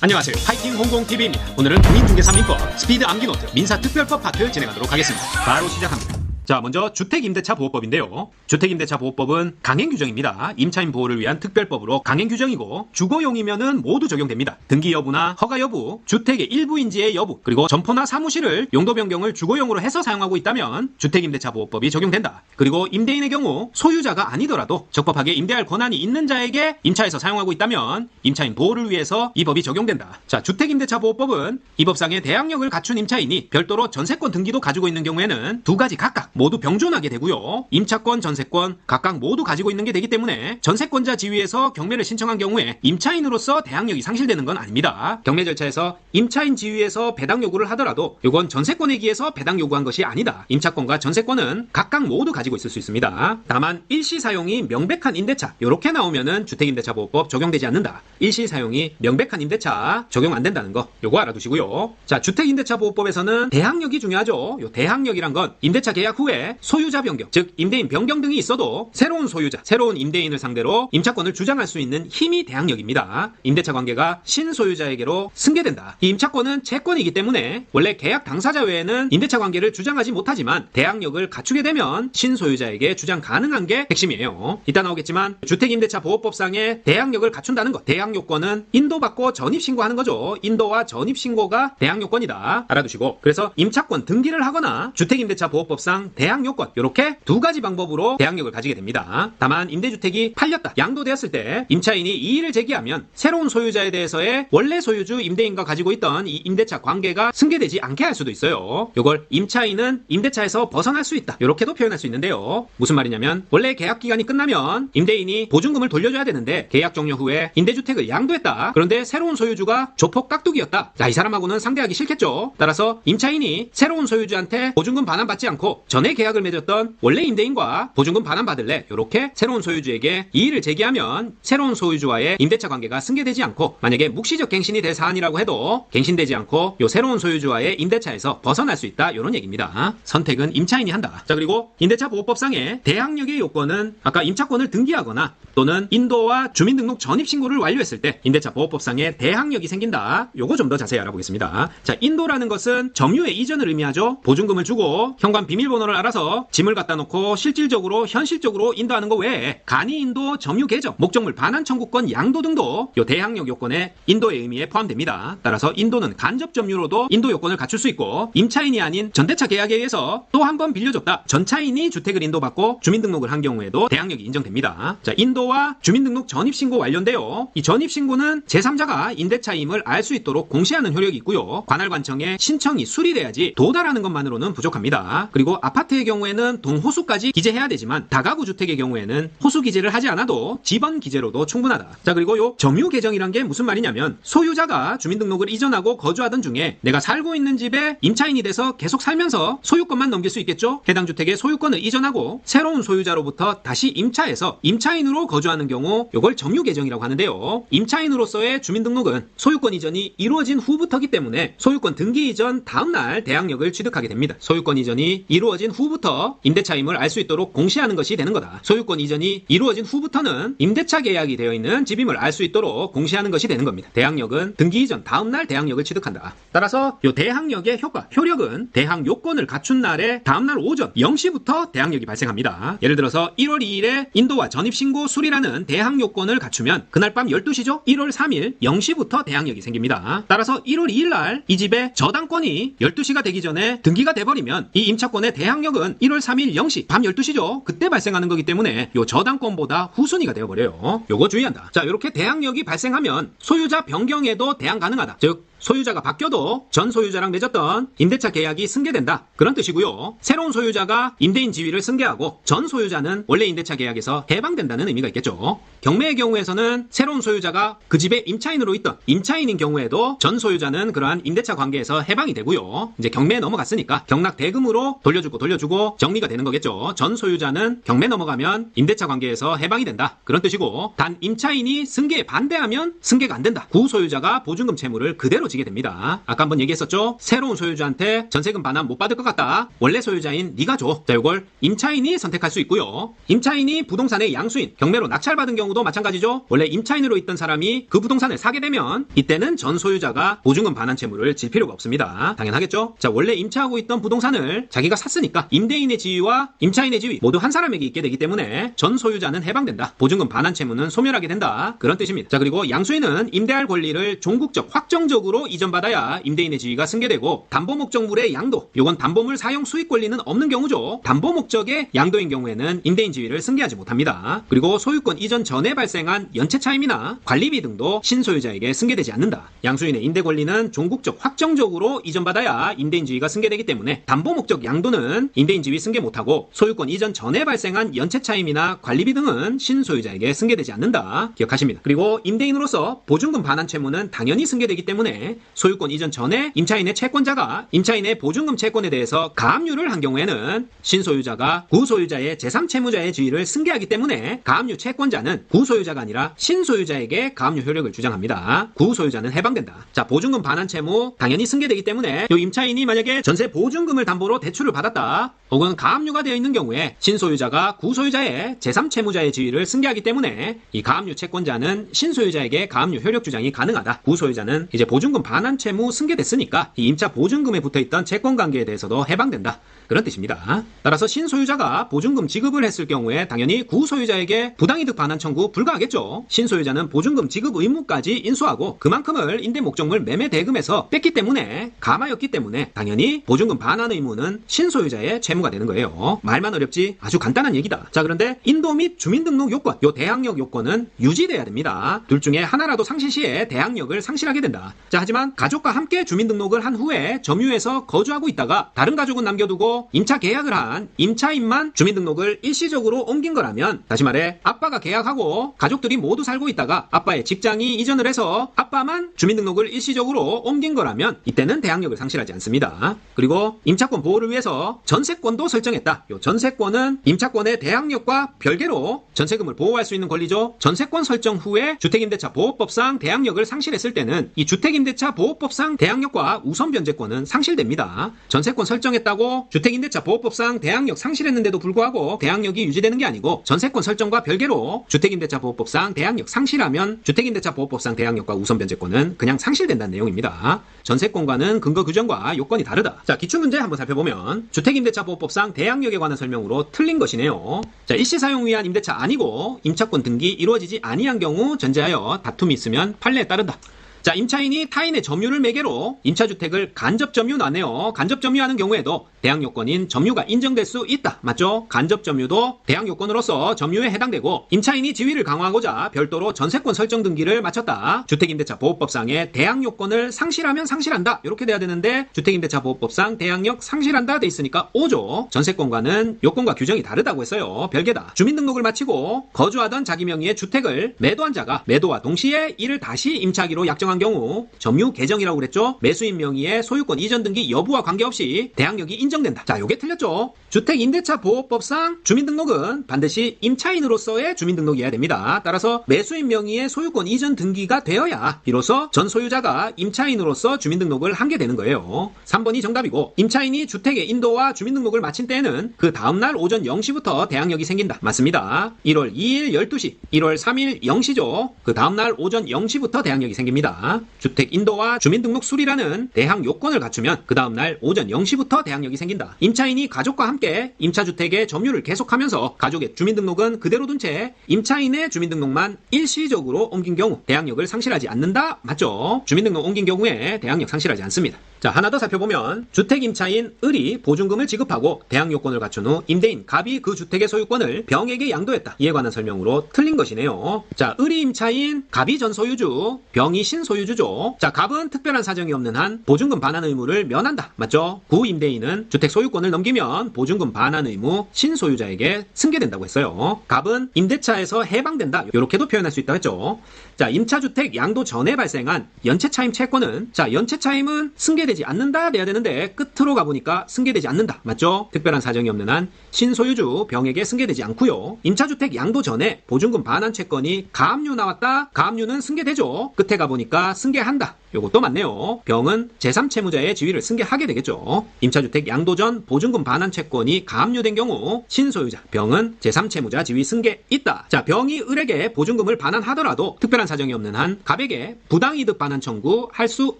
안녕하세요. 파이팅 홍콩TV입니다. 오늘은 공인중개사민법 스피드 암기노트 민사특별법 파트 진행하도록 하겠습니다. 바로 시작합니다. 자, 먼저 주택임대차보호법인데요. 주택임대차보호법은 강행규정입니다. 임차인 보호를 위한 특별법으로 강행규정이고 주거용이면은 모두 적용됩니다. 등기 여부나 허가 여부, 주택의 일부 인지의 여부, 그리고 점포나 사무실을 용도 변경을 주거용으로 해서 사용하고 있다면 주택임대차보호법이 적용된다. 그리고 임대인의 경우 소유자가 아니더라도 적법하게 임대할 권한이 있는 자에게 임차해서 사용하고 있다면 임차인 보호를 위해서 이 법이 적용된다. 자, 주택임대차보호법은 이 법상의 대항력을 갖춘 임차인이 별도로 전세권 등기도 가지고 있는 경우에는 두 가지 각각 모두 병존하게 되고요. 임차권, 전세권 각각 모두 가지고 있는 게 되기 때문에 전세권자 지위에서 경매를 신청한 경우에 임차인으로서 대항력이 상실되는 건 아닙니다. 경매 절차에서 임차인 지위에서 배당 요구를 하더라도 이건 전세권에 기해서 배당 요구한 것이 아니다. 임차권과 전세권은 각각 모두 가지고 있을 수 있습니다. 다만 일시 사용이 명백한 임대차 이렇게 나오면은 주택임대차보호법 적용되지 않는다. 일시 사용이 명백한 임대차 적용 안 된다는 거 요거 알아두시고요. 자, 주택임대차보호법에서는 대항력이 중요하죠. 요 대항력이란 건 임대차 계약 후에 소유자 변경, 즉 임대인 변경 등이 있어도 새로운 소유자, 새로운 임대인을 상대로 임차권을 주장할 수 있는 힘이 대항력입니다. 임대차 관계가 신소유자에게로 승계된다. 이 임차권은 채권이기 때문에 원래 계약 당사자 외에는 임대차 관계를 주장하지 못하지만 대항력을 갖추게 되면 신소유자에게 주장 가능한 게 핵심이에요. 이따 나오겠지만 주택임대차보호법상의 대항력을 갖춘다는 것, 대항요건은 인도받고 전입신고하는 거죠. 인도와 전입신고가 대항요건이다. 알아두시고, 그래서 임차권 등기를 하거나 주택임대차보호법상 대항요건 이렇게 두 가지 방법으로 대항력을 가지게 됩니다. 다만 임대주택이 팔렸다, 양도되었을 때 임차인이 이의를 제기하면 새로운 소유자에 대해서의 원래 소유주 임대인과 가지고 있던 이 임대차 관계가 승계되지 않게 할 수도 있어요. 이걸 임차인은 임대차에서 벗어날 수 있다 이렇게도 표현할 수 있는데요. 무슨 말이냐면 원래 계약 기간이 끝나면 임대인이 보증금을 돌려줘야 되는데 계약 종료 후에 임대주택을 양도했다. 그런데 새로운 소유주가 조폭 깍두기였다. 자, 이 사람하고는 상대하기 싫겠죠. 따라서 임차인이 새로운 소유주한테 보증금 반환받지 않고 전에 계약을 맺었던 원래 임대인과 보증금 반환받을래 이렇게 새로운 소유주에게 이의를 제기하면 새로운 소유주와의 임대차 관계가 승계되지 않고, 만약에 묵시적 갱신이 될 사안이라고 해도 갱신되지 않고 요 새로운 소유주와의 임대차에서 벗어날 수 있다 이런 얘기입니다. 선택은 임차인이 한다. 자, 그리고 임대차보호법상의 대항력의 요건은 아까 임차권을 등기하거나 또는 인도와 주민등록 전입신고를 완료했을 때 임대차보호법상의 대항력이 생긴다. 요거 좀 더 자세히 알아보겠습니다. 자, 인도라는 것은 점유의 이전을 의미하죠. 보증금을 주고 현관 비밀번호를 알아서 짐을 갖다 놓고 실질적으로 현실적으로 인도하는 거 외에 간이 인도, 점유 개정, 목적물 반환 청구권 양도 등도 요 대항력 요건에 인도의 의미에 포함됩니다. 따라서 인도는 간접 점유로도 인도 요건을 갖출 수 있고, 임차인이 아닌 전대차 계약에 의해서 또 한 번 빌려줬다, 전차인이 주택을 인도받고 주민등록을 한 경우에도 대항력이 인정됩니다. 자, 인도와 주민등록 전입신고 완료인데요. 이 전입신고는 제3자가 임대차임을 알 수 있도록 공시하는 효력이 있고요. 관할관청에 신청이 수리돼야지 도달하는 것만으로는 부족합니다. 그리고 아파트의 경우에는 동호수까지 기재해야 되지만 다가구 주택의 경우에는 호수 기재를 하지 않아도 지번 기재로도 충분하다. 자, 그리고 요 점유 개정이란 게 무슨 말이냐면 소유자가 주민등록을 이전하고 거주하던 중에 내가 살고 있는 집에 임차인이 돼서 계속 살면서 소유권만 넘길 수 있겠죠. 해당 주택의 소유권을 이전하고 새로운 소유자로부터 다시 임차해서 임차인으로 거주하는 경우 요걸 점유 개정이라고 하는데요. 임차인으로서의 주민등록은 소유권 이전이 이루어진 후부터기 때문에 소유권 등기 이전 다음날 대항력을 취득하게 됩니다. 소유권 이전이 이루어진 후부터 임대차임을 알 수 있도록 공시하는 것이 되는 거다. 소유권 이전이 이루어진 후부터는 임대차 계약이 되어 있는 집임을 알 수 있도록 공시하는 것이 되는 겁니다. 대항력은 등기 이전 다음날 대항력을 취득한다. 따라서 이 대항력의 효력은 대항 요건을 갖춘 날의 다음날 오전 0시부터 대항력이 발생합니다. 예를 들어서 1월 2일에 인도와 전입신고 수리라는 대항 요건을 갖추면 그날 밤 12시죠? 1월 3일 0시부터 대항력이 생깁니다. 따라서 1월 2일 날 이 집의 저당권이 12시가 되기 전에 등기가 돼버리면 이 임차권의 대항력은 1월 3일 0시 밤 12시죠. 그때 발생하는 거기 때문에 요 저당권보다 후순위가 되어버려요. 요거 주의한다. 자, 이렇게 대항력이 발생하면 소유자 변경에도 대항 가능하다. 즉 소유자가 바뀌어도 전 소유자랑 맺었던 임대차 계약이 승계된다 그런 뜻이고요. 새로운 소유자가 임대인 지위를 승계하고 전 소유자는 원래 임대차 계약에서 해방된다는 의미가 있겠죠. 경매의 경우에서는 새로운 소유자가 그 집의 임차인으로 있던 임차인인 경우에도 전 소유자는 그러한 임대차 관계에서 해방이 되고요. 이제 경매에 넘어갔으니까 경락 대금으로 돌려주고 돌려주고 정리가 되는 거겠죠. 전 소유자는 경매 넘어가면 임대차 관계에서 해방이 된다. 그런 뜻이고 단 임차인이 승계에 반대하면 승계가 안 된다. 구소유자가 보증금 채무를 그대로 지게 됩니다. 아까 한번 얘기했었죠. 새로운 소유자한테 전세금 반환 못 받을 것 같다. 원래 소유자인 네가 줘. 자, 이걸 임차인이 선택할 수 있고요. 임차인이 부동산의 양수인, 경매로 낙찰받은 경우도 마찬가지죠. 원래 임차인으로 있던 사람이 그 부동산을 사게 되면 이때는 전 소유자가 보증금 반환 채무를 질 필요가 없습니다. 당연하겠죠. 자, 원래 임차하고 있던 부동산을 자기가 샀으니까 임대인의 지위와 임차인의 지위 모두 한 사람에게 있게 되기 때문에 전 소유자는 해방된다. 보증금 반환 채무는 소멸하게 된다. 그런 뜻입니다. 자, 그리고 양수인은 임대할 권리를 종국적 확정적으로 이전받아야 임대인의 지위가 승계되고 담보 목적물의 양도, 요건 담보물 사용 수익 권리는 없는 경우죠. 담보 목적의 양도인 경우에는 임대인 지위를 승계하지 못합니다. 그리고 소유권 이전 전에 발생한 연체 차임이나 관리비 등도 신소유자에게 승계되지 않는다. 양수인의 임대 권리는 종국적 확정적으로 이전받아야 임대인 지위가 승계되기 때문에 담보 목적 양도는 임대인 지위 승계 못하고 소유권 이전 전에 발생한 연체 차임이나 관리비 등은 신소유자에게 승계되지 않는다. 기억하십니다. 그리고 임대인으로서 보증금 반환 채무는 당연히 승계되기 때문에 소유권 이전 전에 임차인의 채권자가 임차인의 보증금 채권에 대해서 가압류를 한 경우에는 신소유자가 구소유자의 제3채무자의 지위를 승계하기 때문에 가압류 채권자는 구소유자가 아니라 신소유자에게 가압류 효력을 주장합니다. 구소유자는 해방된다. 자, 보증금 반환 채무 당연히 승계되기 때문에 이 임차인이 만약에 전세 보증금을 담보로 대출을 받았다 혹은 가압류가 되어 있는 경우에 신소유자가 구소유자의 제3채무자의 지위를 승계하기 때문에 이 가압류 채권자는 신소유자에게 가압류 효력 주장이 가능하다. 구소유자는 이제 보증금 반환 채무 승계됐으니까 이 임차 보증금에 붙어있던 채권 관계에 대해서도 해방된다. 그런 뜻입니다. 따라서 신소유자가 보증금 지급을 했을 경우에 당연히 구소유자에게 부당이득 반환 청구 불가하겠죠. 신소유자는 보증금 지급 의무까지 인수하고 그만큼을 임대 목적물 매매 대금에서 뺐기 때문에 감하였기 때문에 당연히 보증금 반환 의무는 신소유자의 채무가 되는 거예요. 말만 어렵지 아주 간단한 얘기다. 자, 그런데 인도 및 주민등록 요건, 요 대항력 요건은 유지돼야 됩니다. 둘 중에 하나라도 상실 시에 대항력을 상실하게 된다. 자, 하지만 가족과 함께 주민등록을 한 후에 점유해서 거주하고 있다가 다른 가족은 남겨두고 임차 계약을 한 임차인만 주민등록을 일시적으로 옮긴 거라면, 다시 말해 아빠가 계약하고 가족들이 모두 살고 있다가 아빠의 직장이 이전을 해서 아빠만 주민등록을 일시적으로 옮긴 거라면 이때는 대항력을 상실하지 않습니다. 그리고 임차권 보호를 위해서 전세권도 설정했다. 이 전세권은 임차권의 대항력과 별개로 전세금을 보호할 수 있는 권리죠. 전세권 설정 후에 주택임대차 보호법상 대항력을 상실했을 때는 이 주택임대차 보호법상 대항력과 우선 변제권은 상실됩니다. 전세권 설정했다고 주택임대차 보호법상 대항력 상실했는데도 불구하고 대항력이 유지되는 게 아니고 전세권 설정과 별개로 주택임대차 보호법상 대항력 상실하면 주택임대차 보호법상 대항력과 우선 변제권은 그냥 상실된다는 내용입니다. 전세권과는 근거 규정과 요건이 다르다. 자, 기출문제 한번 살펴보면 주택임대차 보호법상 대항력에 관한 설명으로 틀린 것이네요. 자, 일시 사용 위한 임대차 아니고 임차권 등기 이루어지지 아니한 경우 전제하여 다툼이 있으면 판례에 따른다. 자, 임차인이 타인의 점유를 매개로 임차주택을 간접 점유 나네요. 간접 점유하는 경우에도 대항 요건인 점유가 인정될 수 있다. 맞죠? 간접 점유도 대항 요건으로서 점유에 해당되고 임차인이 지위를 강화하고자 별도로 전세권 설정 등기를 마쳤다. 주택임대차 보호법상의 대항 요건을 상실하면 상실한다. 이렇게 돼야 되는데 주택임대차 보호법상 대항력 상실한다 돼 있으니까 O죠. 전세권과는 요건과 규정이 다르다고 했어요. 별개다. 주민등록을 마치고 거주하던 자기 명의의 주택을 매도한 자가 매도와 동시에 이를 다시 임차하기로 약정한 경우 점유 개정이라고 그랬죠. 매수인 명의의 소유권 이전 등기 여부와 관계없이 대항력이 인정된다. 자, 요게 틀렸죠. 주택임대차보호법상 주민등록은 반드시 임차인으로서의 주민등록이어야 됩니다. 따라서 매수인 명의의 소유권 이전 등기가 되어야 비로소 전 소유자가 임차인으로서 주민등록을 한 게 되는 거예요. 3번이 정답이고 임차인이 주택의 인도와 주민등록을 마친 때에는 그 다음날 오전 0시부터 대항력이 생긴다. 맞습니다. 1월 2일 12시, 1월 3일 0시죠. 그 다음날 오전 0시부터 대항력이 생깁니다. 주택 인도와 주민등록 수리라는 대항 요건을 갖추면 그 다음날 오전 0시부터 대항력이 생긴다. 임차인이 가족과 함께 임차주택의 점유를 계속하면서 가족의 주민등록은 그대로 둔 채 임차인의 주민등록만 일시적으로 옮긴 경우 대항력을 상실하지 않는다. 맞죠? 주민등록 옮긴 경우에 대항력 상실하지 않습니다. 자, 하나 더 살펴보면 주택 임차인 을이 보증금을 지급하고 대항 요건을 갖춘 후 임대인 갑이 그 주택의 소유권을 병에게 양도했다. 이에 관한 설명으로 틀린 것이네요. 자, 을이 임차인, 갑이 전 소유주, 병이 신소유주죠. 자, 갑은 특별한 사정이 없는 한 보증금 반환 의무를 면한다. 맞죠? 구 임대인은 주택 소유권을 넘기면 보증금 반환 의무 신소유자에게 승계된다고 했어요. 갑은 임대차에서 해방된다. 이렇게도 표현할 수 있다고 했죠. 자, 임차주택 양도 전에 발생한 연체차임 채권은 자, 연체차임은 승계되지 않는다 돼야 되는데 끝으로 가보니까 승계되지 않는다. 맞죠? 특별한 사정이 없는 한 신소유주 병에게 승계되지 않고요. 임차주택 양도 전에 보증금 반환 채권이 가압류 나왔다. 가압류는 승계되죠. 끝에 가보니까 승계한다. 요것도 맞네요. 병은 제3채무자의 지위를 승계하게 되겠죠. 임차주택 양도 전 보증금 반환 채권이 가압류된 경우 신소유자 병은 제3채무자 지위 승계 있다. 자, 병이 을에게 보증금을 반환하더라도 특별한 사정이 없는 한 갑에게 부당이득 반환 청구할 수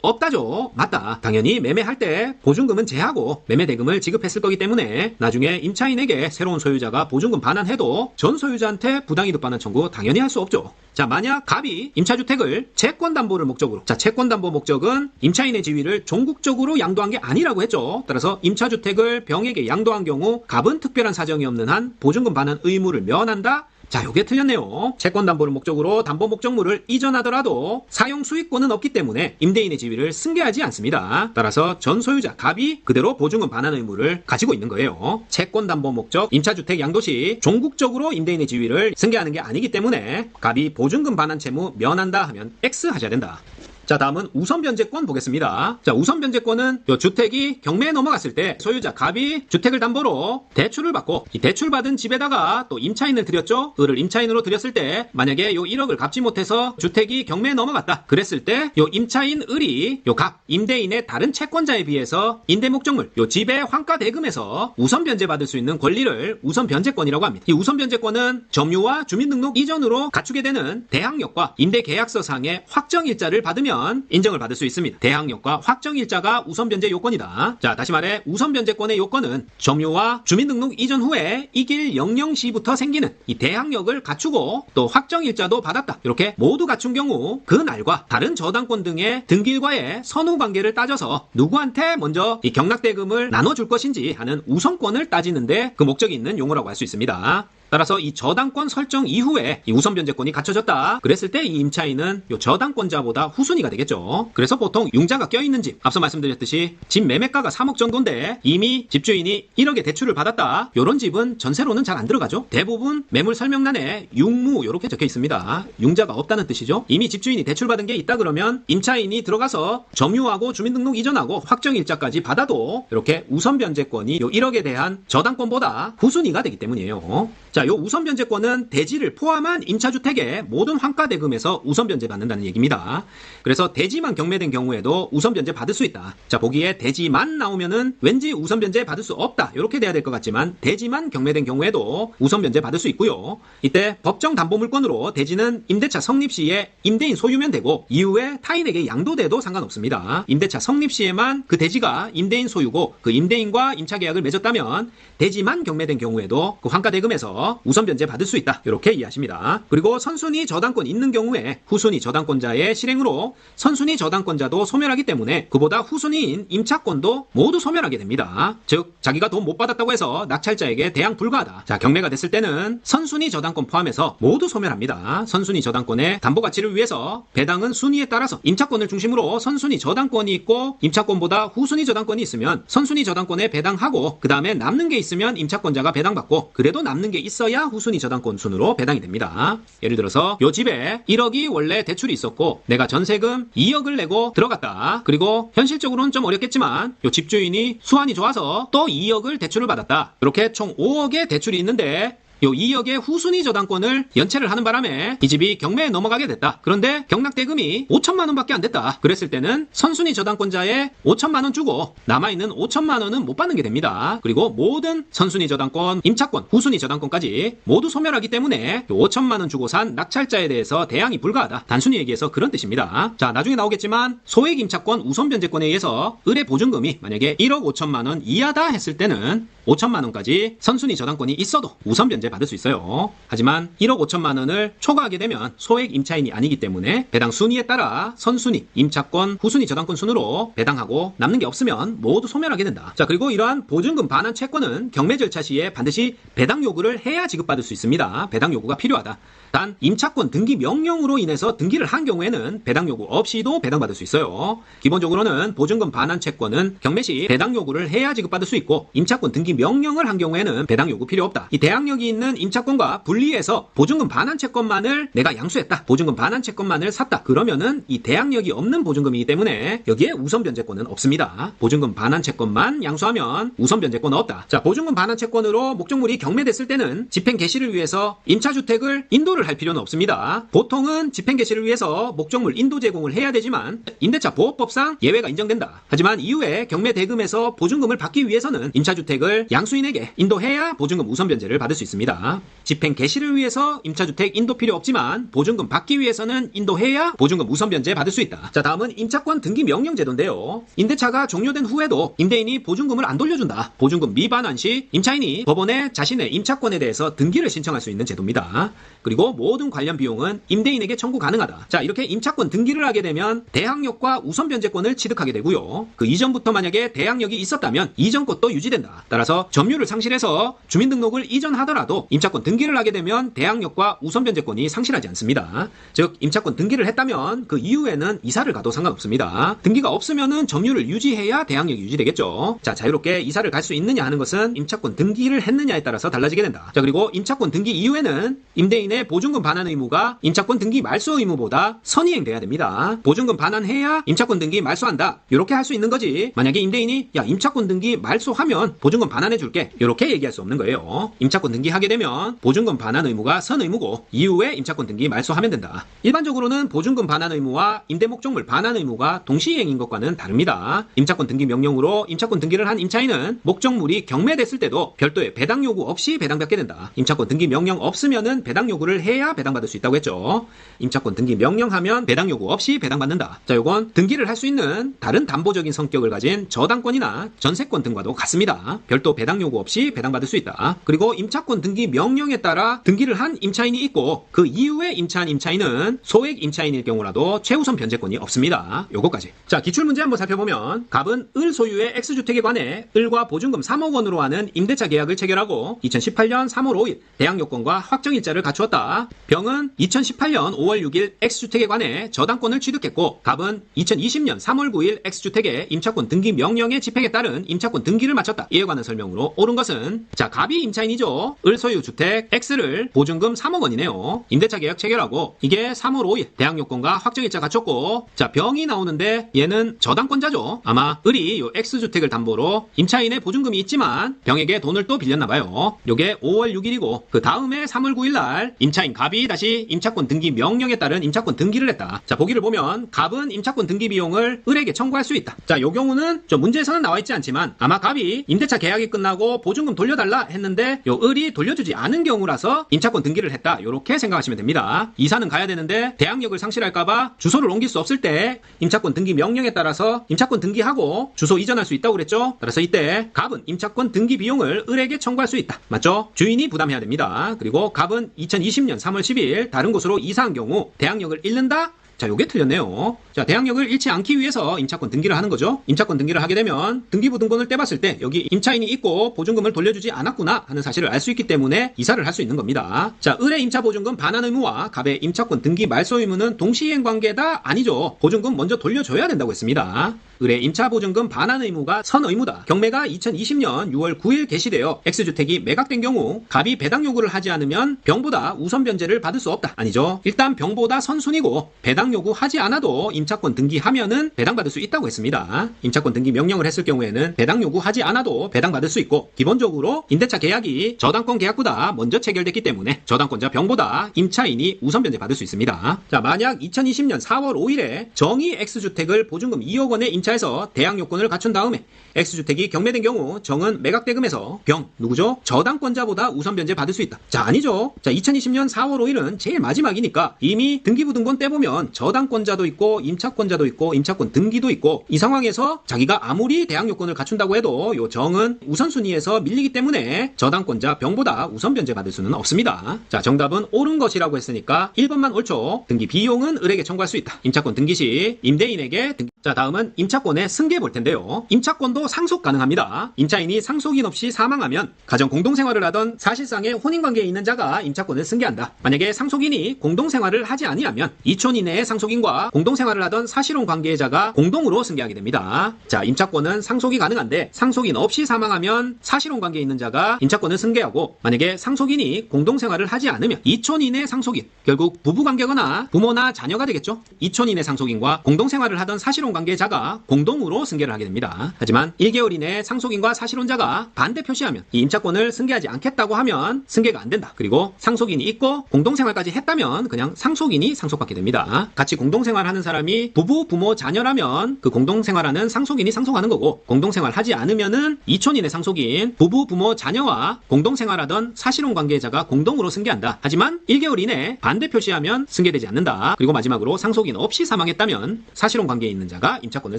없다죠. 맞다. 당연히 매매할 때 보증금은 제하고 매매 대금을 지급했을 거기 때문에 나중에 임차인에게 새로운 소유자가 보증금 반환해도 전 소유자한테 부당이득 반환 청구 당연히 할 수 없죠. 자, 만약 갑이 임차주택을 채권담보를 목적으로, 자, 채권담보 목적은 임차인의 지위를 종국적으로 양도한 게 아니라고 했죠. 따라서 임차주택을 병에게 양도한 경우 갑은 특별한 사정이 없는 한 보증금 반환 의무를 면한다. 자, 요게 틀렸네요. 채권담보를 목적으로 담보 목적물을 이전하더라도 사용 수익권은 없기 때문에 임대인의 지위를 승계하지 않습니다. 따라서 전 소유자 갑이 그대로 보증금 반환 의무를 가지고 있는 거예요. 채권담보 목적 임차주택 양도 시 종국적으로 임대인의 지위를 승계하는 게 아니기 때문에 갑이 보증금 반환 채무 면한다 하면 X 하셔야 된다. 자, 다음은 우선변제권 보겠습니다. 자, 우선변제권은 요 주택이 경매에 넘어갔을 때 소유자 갑이 주택을 담보로 대출을 받고 이 대출받은 집에다가 또 임차인을 들였죠. 을을 임차인으로 들였을 때 만약에 요 1억을 갚지 못해서 주택이 경매에 넘어갔다. 그랬을 때 요 임차인 을이 요 갑 임대인의 다른 채권자에 비해서 임대 목적물 요 집의 환가 대금에서 우선변제 받을 수 있는 권리를 우선변제권이라고 합니다. 이 우선변제권은 점유와 주민등록 이전으로 갖추게 되는 대항력과 임대계약서상의 확정일자를 받으면 인정을 받을 수 있습니다. 대항력과 확정일자가 우선변제 요건이다. 자, 다시 말해 우선변제권의 요건은 점유와 주민등록 이전 후에 이길 00시부터 생기는 이 대항력을 갖추고 또 확정일자도 받았다. 이렇게 모두 갖춘 경우 그 날과 다른 저당권 등의 등기일과의 선후관계를 따져서 누구한테 먼저 이 경락대금을 나눠줄 것인지 하는 우선권을 따지는데 그 목적이 있는 용어라고 할 수 있습니다. 따라서 이 저당권 설정 이후에 이 우선변제권이 갖춰졌다. 그랬을 때 이 임차인은 요 저당권자보다 후순위가 되겠죠. 그래서 보통 융자가 껴있는 집, 앞서 말씀드렸듯이 집 매매가가 3억 정도인데 이미 집주인이 1억의 대출을 받았다. 요런 집은 전세로는 잘 안 들어가죠. 대부분 매물 설명란에 융무 요렇게 적혀 있습니다. 융자가 없다는 뜻이죠. 이미 집주인이 대출받은 게 있다 그러면 임차인이 들어가서 점유하고 주민등록 이전하고 확정일자까지 받아도 이렇게 우선변제권이 요 1억에 대한 저당권보다 후순위가 되기 때문이에요. 자, 요 우선변제권은 대지를 포함한 임차주택의 모든 환가대금에서 우선변제 받는다는 얘기입니다. 그래서 대지만 경매된 경우에도 우선변제 받을 수 있다. 자, 보기에 대지만 나오면은 왠지 우선변제 받을 수 없다. 이렇게 돼야 될 것 같지만 대지만 경매된 경우에도 우선변제 받을 수 있고요. 이때 법정 담보물권으로 대지는 임대차 성립 시에 임대인 소유면 되고 이후에 타인에게 양도돼도 상관없습니다. 임대차 성립 시에만 그 대지가 임대인 소유고 그 임대인과 임차계약을 맺었다면 대지만 경매된 경우에도 그 환가대금에서 우선변제 받을 수 있다. 이렇게 이해하십니다. 그리고 선순위 저당권 있는 경우에 후순위 저당권자의 실행으로 선순위 저당권자도 소멸하기 때문에 그보다 후순위인 임차권도 모두 소멸하게 됩니다. 즉 자기가 돈 못 받았다고 해서 낙찰자에게 대항 불가하다. 자, 경매가 됐을 때는 선순위 저당권 포함해서 모두 소멸합니다. 선순위 저당권의 담보 가치를 위해서 배당은 순위에 따라서 임차권을 중심으로 선순위 저당권이 있고 임차권보다 후순위 저당권이 있으면 선순위 저당권에 배당하고 그 다음에 남는 게 있으면 임차권자가 배당받고 그래도 남는 게 있어야 후순위 저당권 순으로 배당이 됩니다. 예를 들어서 요 집에 1억이 원래 대출이 있었고 내가 전세금 2억을 내고 들어갔다. 그리고 현실적으로는 좀 어렵겠지만 요 집주인이 수완이 좋아서 또 2억을 대출을 받았다. 이렇게 총 5억의 대출이 있는데 요 2억의 후순위 저당권을 연체를 하는 바람에 이 집이 경매에 넘어가게 됐다. 그런데 경락대금이 5천만 원밖에 안 됐다. 그랬을 때는 선순위 저당권자에 5천만 원 주고 남아있는 5천만 원은 못 받는 게 됩니다. 그리고 모든 선순위 저당권, 임차권, 후순위 저당권까지 모두 소멸하기 때문에 5천만 원 주고 산 낙찰자에 대해서 대항이 불가하다. 단순히 얘기해서 그런 뜻입니다. 자, 나중에 나오겠지만 소액 임차권 우선변제권에 의해서 을의 보증금이 만약에 1억 5천만 원 이하다 했을 때는 5천만 원까지 선순위 저당권이 있어도 우선변제 받을 수 있어요. 하지만 1억 5천만 원을 초과하게 되면 소액 임차인이 아니기 때문에 배당 순위에 따라 선순위, 임차권, 후순위 저당권 순으로 배당하고 남는 게 없으면 모두 소멸하게 된다. 자, 그리고 이러한 보증금 반환 채권은 경매 절차 시에 반드시 배당 요구를 해야 지급받을 수 있습니다. 배당 요구가 필요하다. 단 임차권 등기 명령으로 인해서 등기를 한 경우에는 배당 요구 없이도 배당받을 수 있어요. 기본적으로는 보증금 반환 채권은 경매 시 배당 요구를 해야 지급받을 수 있고 임차권 등기 명령을 한 경우에는 배당 요구 필요 없다. 이 대항력이 있는 있는 임차권과 분리해서 보증금 반환 채권만을 내가 양수했다. 보증금 반환 채권만을 샀다. 그러면은 이 대항력이 없는 보증금이기 때문에 여기에 우선 변제권은 없습니다. 보증금 반환 채권만 양수하면 우선 변제권은 없다. 자, 보증금 반환 채권으로 목적물이 경매됐을 때는 집행 개시를 위해서 임차주택을 인도를 할 필요는 없습니다. 보통은 집행 개시를 위해서 목적물 인도 제공을 해야 되지만 임대차 보호법상 예외가 인정된다. 하지만 이후에 경매 대금에서 보증금을 받기 위해서는 임차주택을 양수인에게 인도해야 보증금 우선 변제를 받을 수 있습니다. 집행 개시를 위해서 임차주택 인도 필요 없지만 보증금 받기 위해서는 인도해야 보증금 우선 변제 받을 수 있다. 자, 다음은 임차권 등기 명령 제도인데요. 임대차가 종료된 후에도 임대인이 보증금을 안 돌려준다. 보증금 미반환 시 임차인이 법원에 자신의 임차권에 대해서 등기를 신청할 수 있는 제도입니다. 그리고 모든 관련 비용은 임대인에게 청구 가능하다. 자, 이렇게 임차권 등기를 하게 되면 대항력과 우선 변제권을 취득하게 되고요. 그 이전부터 만약에 대항력이 있었다면 이전 것도 유지된다. 따라서 점유를 상실해서 주민등록을 이전하더라도 임차권 등기를 하게 되면 대항력과 우선 변제권이 상실하지 않습니다. 즉 임차권 등기를 했다면 그 이후에는 이사를 가도 상관없습니다. 등기가 없으면은 점유를 유지해야 대항력이 유지되겠죠. 자, 자유롭게 이사를 갈 수 있느냐 하는 것은 임차권 등기를 했느냐에 따라서 달라지게 된다. 자, 그리고 임차권 등기 이후에는 임대인의 보증금 반환 의무가 임차권 등기 말소 의무보다 선이행돼야 됩니다. 보증금 반환해야 임차권 등기 말소한다. 이렇게 할 수 있는 거지. 만약에 임대인이 야, 임차권 등기 말소하면 보증금 반환해 줄게. 이렇게 얘기할 수 없는 거예요. 임차권 등기하게 되면 보증금 반환 의무가 선 의무고 이후에 임차권 등기 말소하면 된다. 일반적으로는 보증금 반환 의무와 임대목적물 반환 의무가 동시행인 것과는 다릅니다. 임차권 등기 명령으로 임차권 등기를 한 임차인은 목적물이 경매됐을 때도 별도의 배당 요구 없이 배당받게 된다. 임차권 등기 명령 없으면은 배당 요구를 해야 배당받을 수 있다고 했죠. 임차권 등기 명령하면 배당 요구 없이 배당받는다. 자, 요건 등기를 할 수 있는 다른 담보적인 성격을 가진 저당권이나 전세권 등과도 같습니다. 별도 배당 요구 없이 배당받을 수 있다. 그리고 임차권 등기 명령에 따라 등기를 한 임차인이 있고 그 이후에 임차한 임차인은 소액 임차인일 경우라도 최우선 변제권이 없습니다. 요거까지. 자, 기출문제 한번 살펴보면 갑은 을 소유의 X주택에 관해 을과 보증금 3억 원으로 하는 임대차 계약을 체결하고 2018년 3월 5일 대항요건과 확정일자를 갖추었다. 병은 2018년 5월 6일 X주택에 관해 저당권을 취득했고 갑은 2020년 3월 9일 X주택의 임차권 등기 명령의 집행에 따른 임차권 등기를 마쳤다. 이에 관한 설명으로 옳은 것은 자, 갑이 임차인이죠. 을 소유 주택 X를 보증금 3억 원이네요. 임대차 계약 체결하고 이게 3월 5일 대항요건과 확정일자 갖췄고 자, 병이 나오는데 얘는 저당권자죠. 아마 을이 요 X주택을 담보로 임차인의 보증금이 있지만 병에게 돈을 또 빌렸나봐요. 요게 5월 6일이고 그 다음에 3월 9일 날 임차인 갑이 다시 임차권 등기 명령에 따른 임차권 등기를 했다. 자, 보기를 보면 갑은 임차권 등기 비용을 을에게 청구할 수 있다. 자, 요 경우는 저 문제에서는 나와 있지 않지만 아마 갑이 임대차 계약이 끝나고 보증금 돌려달라 했는데 요 을이 돌려주지 않은 경우라서 임차권 등기를 했다. 요렇게 생각하시면 됩니다. 이사는 가야 되는데 대항력을 상실할까봐 주소를 옮길 수 없을 때 임차권 등기 명령에 따라서 임차권 등기하고 주소 이전할 수 있다고 그랬죠. 따라서 이때 갑은 임차권 등기 비용을 을에게 청구할 수 있다. 맞죠? 주인이 부담해야 됩니다. 그리고 갑은 2020년 3월 10일 다른 곳으로 이사한 경우 대항력을 잃는다? 자, 요게 틀렸네요. 자, 대항력을 잃지 않기 위해서 임차권 등기를 하는 거죠. 임차권 등기를 하게 되면 등기부등본을 떼봤을 때 여기 임차인이 있고 보증금을 돌려주지 않았구나 하는 사실을 알 수 있기 때문에 이사를 할 수 있는 겁니다. 자, 을의 임차보증금 반환 의무와 갑의 임차권 등기 말소 의무는 동시행 관계다? 아니죠. 보증금 먼저 돌려줘야 된다고 했습니다. 을의 임차보증금 반환 의무가 선 의무다. 경매가 2020년 6월 9일 개시되어 X주택이 매각된 경우 갑이 배당 요구를 하지 않으면 병보다 우선 변제를 받을 수 없다. 아니죠. 일단 병보다 선순위고 배당 요구하지 않아도 임차권 등기하면은 배당받을 수 있다고 했습니다. 임차권 등기 명령을 했을 경우에는 배당 요구하지 않아도 배당받을 수 있고 기본적으로 임대차 계약이 저당권 계약보다 먼저 체결됐기 때문에 저당권자 병보다 임차인이 우선 변제 받을 수 있습니다. 자, 만약 2020년 4월 5일에 정의 X주택을 보증금 2억 원에 임차해서 대항 요건을 갖춘 다음에 X주택이 경매된 경우 정은 매각대금에서 병 누구죠? 저당권자보다 우선 변제 받을 수 있다. 자, 아니죠. 자, 2020년 4월 5일은 제일 마지막이니까 이미 등기부등본 떼보면 저당권자도 있고 임차권자도 있고 임차권 등기도 있고 이 상황에서 자기가 아무리 대항 요건을 갖춘다고 해도 요 정은 우선순위에서 밀리기 때문에 저당권자 병보다 우선 변제 받을 수는 없습니다. 자, 정답은 옳은 것이라고 했으니까 1번만 옳죠. 등기 비용은 을에게 청구할 수 있다. 임차권 등기 시 임대인에게 자, 자, 다음은 임차권의 승계 볼 텐데요. 임차권도 상속 가능합니다. 임차인이 상속인 없이 사망하면 가정 공동생활을 하던 사실상의 혼인관계에 있는 자가 임차권을 승계한다. 만약에 상속인이 공동생활을 하지 아니하면 이촌 이내의 상속인과 공동생활을 하던 사실혼 관계의 자가 공동으로 승계하게 됩니다. 자, 임차권은 상속이 가능한데 상속인 없이 사망하면 사실혼 관계에 있는 자가 임차권을 승계하고, 만약에 상속인이 공동생활을 하지 않으면 이촌 이내 상속인, 결국 부부관계거나 부모나 자녀가 되겠죠. 이촌 이내 상속인과 공동생활을 하던 사실혼 관계자가 공동으로 승계를 하게 됩니다. 하지만 1개월 이내에 상속인과 사실혼자가 반대 표시하면, 이 임차권을 승계하지 않겠다고 하면 승계가 안 된다. 그리고 상속인이 있고 공동생활까지 했다면 그냥 상속인이 상속받게 됩니다. 같이 공동생활하는 사람이 부부, 부모, 자녀라면 그 공동생활하는 상속인이 상속하는 거고, 공동생활하지 않으면은 이촌인의 상속인, 부부, 부모, 자녀와 공동생활하던 사실혼 관계자가 공동으로 승계한다. 하지만 1개월 이내에 반대 표시하면 승계되지 않는다. 그리고 마지막으로 상속인 없이 사망했다면 사실혼 관계에 있는 자가 임차권을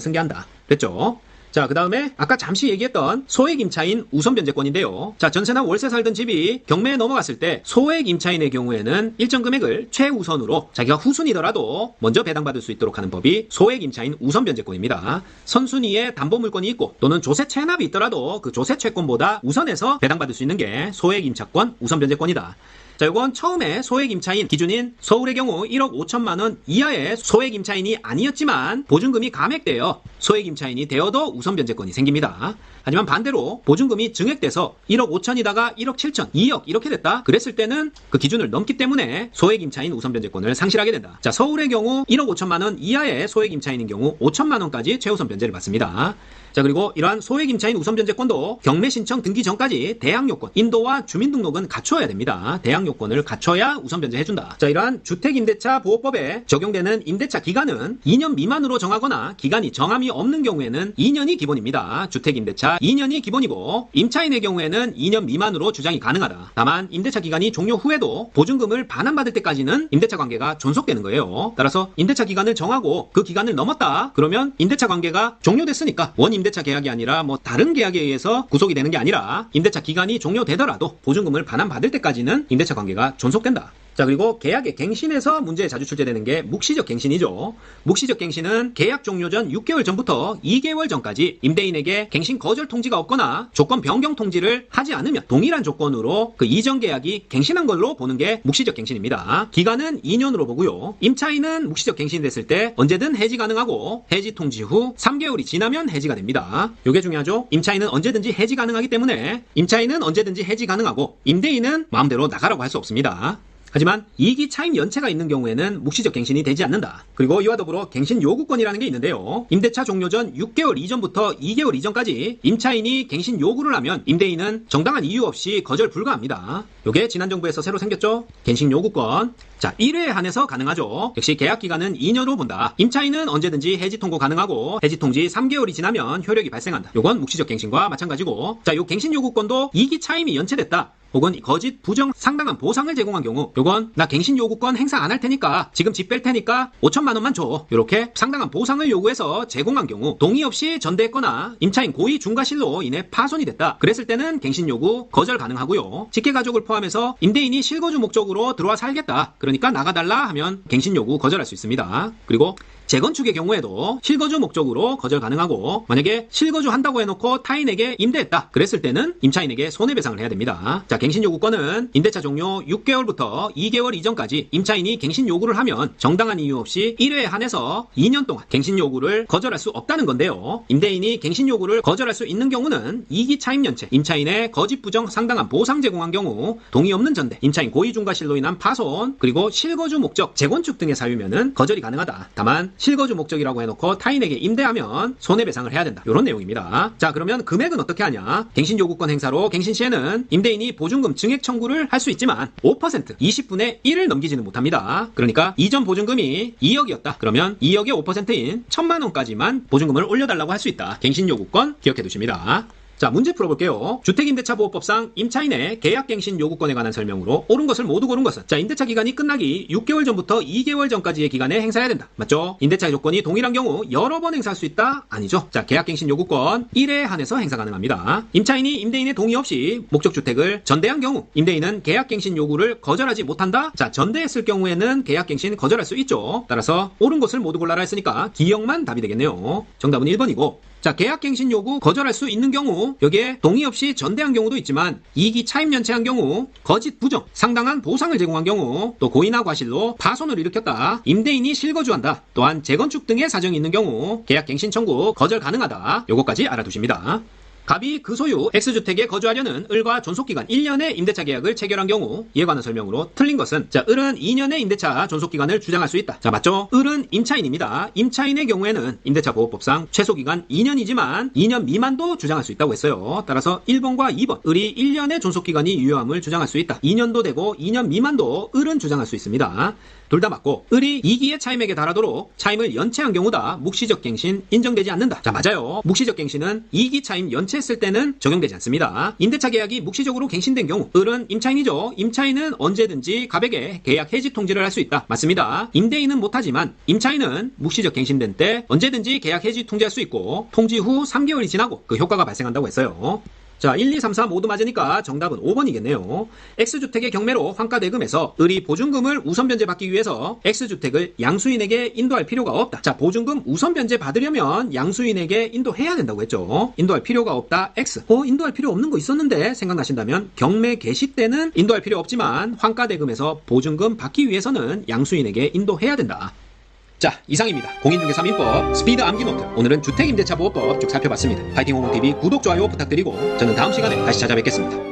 승계한다. 됐죠? 자, 그 다음에 아까 잠시 얘기했던 소액 임차인 우선 변제권인데요. 자, 전세나 월세 살던 집이 경매에 넘어갔을 때 소액 임차인의 경우에는 일정 금액을 최우선으로 자기가 후순위더라도 먼저 배당받을 수 있도록 하는 법이 소액 임차인 우선 변제권입니다. 선순위에 담보물건이 있고 또는 조세 체납이 있더라도 그 조세 채권보다 우선해서 배당받을 수 있는 게 소액 임차권 우선 변제권이다. 자, 요건 처음에 소액 임차인 기준인 서울의 경우 1억 5천만 원 이하의 소액 임차인이 아니었지만 보증금이 감액되어 소액 임차인이 되어도 우선 변제권이 생깁니다. 하지만 반대로 보증금이 증액돼서 1억 5천이다가 1억 7천, 2억 이렇게 됐다. 그랬을 때는 그 기준을 넘기 때문에 소액 임차인 우선 변제권을 상실하게 된다. 자, 서울의 경우 1억 5천만 원 이하의 소액 임차인인 경우 5천만 원까지 최우선 변제를 받습니다. 자, 그리고 이러한 소액 임차인 우선 변제권도 경매 신청 등기 전까지 대항 요건, 인도와 주민등록은 갖춰야 됩니다. 대항 요건을 갖춰야 우선 변제해준다. 자, 이러한 주택임대차 보호법에 적용되는 임대차 기간은 2년 미만으로 정하거나 기간이 정함이 없는 경우에는 2년이 기본입니다. 주택임대차 2년이 기본이고, 임차인의 경우에는 2년 미만으로 주장이 가능하다. 다만 임대차 기간이 종료 후에도 보증금을 반환받을 때까지는 임대차 관계가 존속되는 거예요. 따라서 임대차 기간을 정하고 그 기간을 넘었다 그러면 임대차 관계가 종료됐으니까 원 임대차 계약이 아니라 뭐 다른 계약에 의해서 구속이 되는 게 아니라 임대차 기간이 종료되더라도 보증금을 반환받을 때까지는 임대차 관계가 존속된다. 자, 그리고 계약의 갱신에서 문제에 자주 출제되는 게 묵시적 갱신이죠. 묵시적 갱신은 계약 종료 전 6개월 전부터 2개월 전까지 임대인에게 갱신 거절 통지가 없거나 조건 변경 통지를 하지 않으면 동일한 조건으로 그 이전 계약이 갱신한 걸로 보는 게 묵시적 갱신입니다. 기간은 2년으로 보고요. 임차인은 묵시적 갱신이 됐을 때 언제든 해지 가능하고 해지 통지 후 3개월이 지나면 해지가 됩니다. 이게 중요하죠. 임차인은 언제든지 해지 가능하기 때문에 임차인은 언제든지 해지 가능하고 임대인은 마음대로 나가라고 할 수 없습니다. 하지만 이기 차임 연체가 있는 경우에는 묵시적 갱신이 되지 않는다. 그리고 이와 더불어 갱신 요구권이라는 게 있는데요. 임대차 종료 전 6개월 이전부터 2개월 이전까지 임차인이 갱신 요구를 하면 임대인은 정당한 이유 없이 거절 불가합니다. 요게 지난 정부에서 새로 생겼죠. 갱신 요구권. 자, 1회에 한해서 가능하죠. 역시 계약 기간은 2년으로 본다. 임차인은 언제든지 해지 통고 가능하고 해지 통지 3개월이 지나면 효력이 발생한다. 요건 묵시적 갱신과 마찬가지고, 자, 요 갱신 요구권도 이기 차임이 연체됐다. 혹은 거짓, 부정, 상당한 보상을 제공한 경우, 요건 나 갱신 요구권 행사 안 할 테니까 지금 집 뺄 테니까 5천만 원만 줘. 이렇게 상당한 보상을 요구해서 제공한 경우 동의 없이 전대했거나 임차인 고의 중과실로 인해 파손이 됐다. 그랬을 때는 갱신 요구 거절 가능하고요. 직계가족을 포함해서 임대인이 실거주 목적으로 들어와 살겠다. 그러니까 나가달라 하면 갱신 요구 거절할 수 있습니다. 그리고 재건축의 경우에도 실거주 목적으로 거절 가능하고, 만약에 실거주 한다고 해놓고 타인에게 임대했다 그랬을 때는 임차인에게 손해배상을 해야 됩니다. 자, 갱신 요구권은 임대차 종료 6개월부터 2개월 이전까지 임차인이 갱신 요구를 하면 정당한 이유 없이 1회에 한해서 2년 동안 갱신 요구를 거절할 수 없다는 건데요. 임대인이 갱신 요구를 거절할 수 있는 경우는 이기 차임 연체, 임차인의 거짓 부정 상당한 보상 제공한 경우, 동의 없는 전대, 임차인 고의 중과실로 인한 파손, 그리고 실거주 목적, 재건축 등의 사유면은 거절이 가능하다. 다만 실거주 목적이라고 해놓고 타인에게 임대하면 손해배상을 해야 된다. 이런 내용입니다. 자, 그러면 금액은 어떻게 하냐? 갱신 요구권 행사로 갱신 시에는 임대인이 보증금 증액 청구를 할 수 있지만 5%, 20분의 1을 넘기지는 못합니다. 그러니까 이전 보증금이 2억이었다. 그러면 2억의 5%인 1,000만 원까지만 보증금을 올려달라고 할 수 있다. 갱신 요구권 기억해 두십니다. 자, 문제 풀어볼게요. 주택임대차보호법상 임차인의 계약갱신 요구권에 관한 설명으로 옳은 것을 모두 고른 것은, 자, 임대차 기간이 끝나기 6개월 전부터 2개월 전까지의 기간에 행사해야 된다. 맞죠? 임대차의 조건이 동일한 경우 여러 번 행사할 수 있다? 아니죠. 자, 계약갱신 요구권 1회에 한해서 행사 가능합니다. 임차인이 임대인의 동의 없이 목적주택을 전대한 경우 임대인은 계약갱신 요구를 거절하지 못한다? 자, 전대했을 경우에는 계약갱신 거절할 수 있죠. 따라서 옳은 것을 모두 골라라 했으니까 기역만 답이 되겠네요. 정답은 1번이고, 자, 계약갱신 요구 거절할 수 있는 경우, 여기에 동의 없이 전대한 경우도 있지만 이익이 차임연체한 경우, 거짓 부정, 상당한 보상을 제공한 경우, 또 고의나 과실로 파손을 일으켰다, 임대인이 실거주한다, 또한 재건축 등의 사정이 있는 경우 계약갱신 청구 거절 가능하다. 요거까지 알아두십니다. 갑이 그 소유 X주택에 거주하려는 을과 존속기간 1년의 임대차 계약을 체결한 경우 이에 관한 설명으로 틀린 것은, 자, 을은 2년의 임대차 존속기간을 주장할 수 있다. 자, 맞죠? 을은 임차인입니다. 임차인의 경우에는 임대차보호법상 최소기간 2년이지만 2년 미만도 주장할 수 있다고 했어요. 따라서 1번과 2번, 을이 1년의 존속기간이 유효함을 주장할 수 있다. 2년도 되고 2년 미만도 을은 주장할 수 있습니다. 둘 다 맞고, 을이 2기의 차임액에 달하도록 차임을 연체한 경우다 묵시적 갱신 인정되지 않는다. 자, 맞아요. 묵시적 갱신은 2기 차임 연체했을 때는 적용되지 않습니다. 임대차 계약이 묵시적으로 갱신된 경우, 을은 임차인이죠. 임차인은 언제든지 갑에게 계약 해지 통지를 할 수 있다. 맞습니다. 임대인은 못하지만 임차인은 묵시적 갱신된 때 언제든지 계약 해지 통지할 수 있고, 통지 후 3개월이 지나고 그 효과가 발생한다고 했어요. 자, 1, 2, 3, 4 모두 맞으니까 정답은 5번이겠네요. X주택의 경매로 환가대금에서 을이 보증금을 우선 변제받기 위해서 X주택을 양수인에게 인도할 필요가 없다. 자, 보증금 우선 변제 받으려면 양수인에게 인도해야 된다고 했죠. 인도할 필요가 없다. X. 인도할 필요 없는 거 있었는데 생각나신다면 경매 개시 때는 인도할 필요 없지만 환가대금에서 보증금 받기 위해서는 양수인에게 인도해야 된다. 자, 이상입니다. 공인중개사 민법 스피드 암기노트, 오늘은 주택임대차보호법 쭉 살펴봤습니다. 파이팅 홍콩TV 구독, 좋아요 부탁드리고 저는 다음 시간에 다시 찾아뵙겠습니다.